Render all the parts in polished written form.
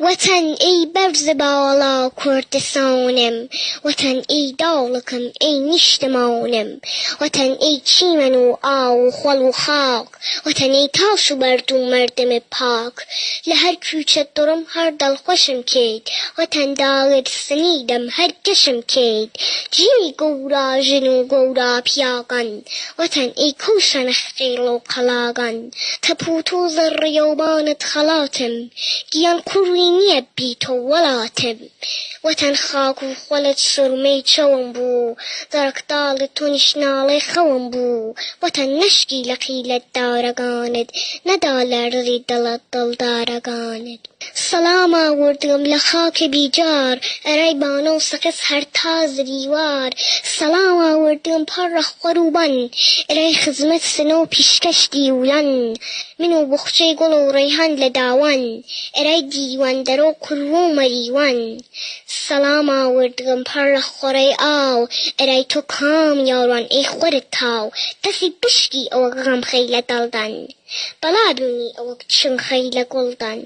وەتەن ئەی بەرز باڵا کوردستانم، وەتەن ئەی داڵەکەم ئەی نیشتمانم، وەتەن ئەی چیمەن و ئاو و خۆڵ و خاک، وەتەن ئەی تاش و بەرد و مردم پاک. لە هەر کوچە دڕم هەر دڵخۆشم کرد، وەتەن داڵر سنیدەم هەر کەشم کرد. جێی گەورە ژن و گەورە پیاگان، وەتەن ئەی کەوشەنە خێڵ و قەلاگان. تەپ و تۆزە ڕێوبانت خەڵاتم، گیان کوڕی نییە بی تۆ وڵاتم. وەتەن خاک و خۆڵت سورمەی چەوم بوو، دەرەکداڵی تۆ نیشناڵەی خەوم بوو. وەتەن نەشکی لە قیلت دارەگانت، نەدا لەرزی دڵت دڵدارەگانت. سەلام ئاوردم لە خاکە بیجار، ئەرەی بانە و سەکس هەر تا زریوار. سەلام ئاوردم پەڕە خوەروبەن، ئەرەی خزمەت سنە و پیشکەش دیولەن. من و بوخچەی گوڵ و ڕەیحان لە داوەن، ئەرەی دیوەن دەرە و کوڕ و مەریوەن. سەلام ئاوردم پەڕە خۆڕەی ئاو، ئەرەی تۆ کام یاڕوان ئەی خۆرت تاو. دەسی پشکی ئەوە غەمخەی لە دڵدەن، بەڵا دونی ئەوە چنخەی لە گوڵدەن.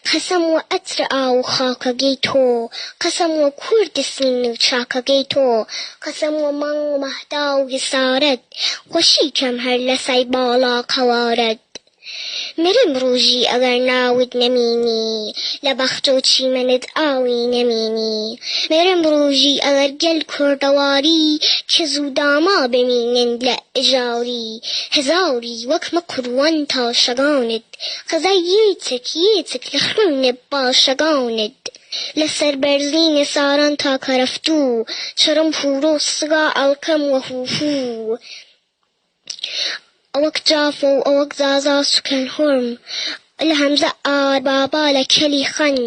قەسەم وە ئەتر ئاو و خاکەگەی تۆ، قەسەم وە کوردستین و چاکەگەی تۆ، قەسەم وە مانگ و مەهدا و هسارەت، خۆشیکەم هەر لە سەی باڵا قەوارەت. مرم ڕۆژی ئەگەر ناوت نەمینی، لە بەخت و چیمەنت ئاوی نەمینی. مرم ڕۆژی ئەگەر گەل کوردەواری، کە زوو داما بمینن لە ئەژاوری. هەزاوری وەک مەکڕوان تاشەگانت، قەزای یێتێک لە خوێنە باشەگانت. لەسەر بەرزینە ساران تا کەرەفتوو، چرم پوورۆ سگا ئەڵکەم وە هووهوو. ئەوەک جافە و ئەوەک زازا سوکەن هۆرم، لە هەمزە ئار بابا لە کەلی خەن،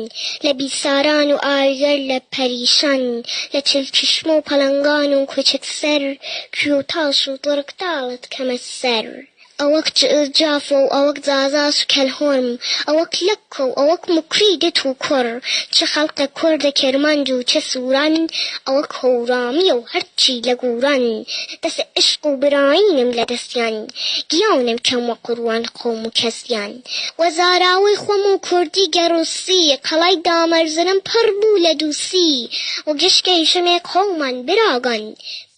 لە بیساران و ئاگەر لە پەریشان، لە چلچشمە و پەلەنگان و کوچک سەر، کوێ و تاش و دڕکداڵت کەمە سەر. ئەوەک جافە و ئەوەک زازا سوکەن هۆرم، ئەوەک لەکە و ئەوەک مکری دت و کوڕ. چه خەڵقە کوردە کێرمانج و چه سووران، ئەوەک هەورامیە و هەرچی لە گووران. دەسە عشق و براینم لە دەستیان، گیانم کەم وە قوڕوان قۆم و کەسیان. وە زاراوەی خۆم و کوردی گەڕووسی، قەڵای دامەرزنم پڕ بوو لە دووسی. وە گشکەی ژمێک هەومان براگان،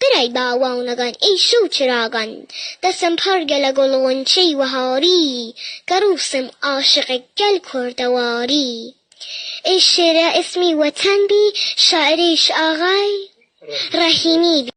برای باوانەگان ئەی شەو چراگان. دەسم پەرگە لە گوڵوەنچەی وەهاری، گەڕووسم عاشقە گەل کوردەواری. ئەی شێرە ئیسمی وەتەن بی، شاعریش ئاغای ڕەحیمی بی.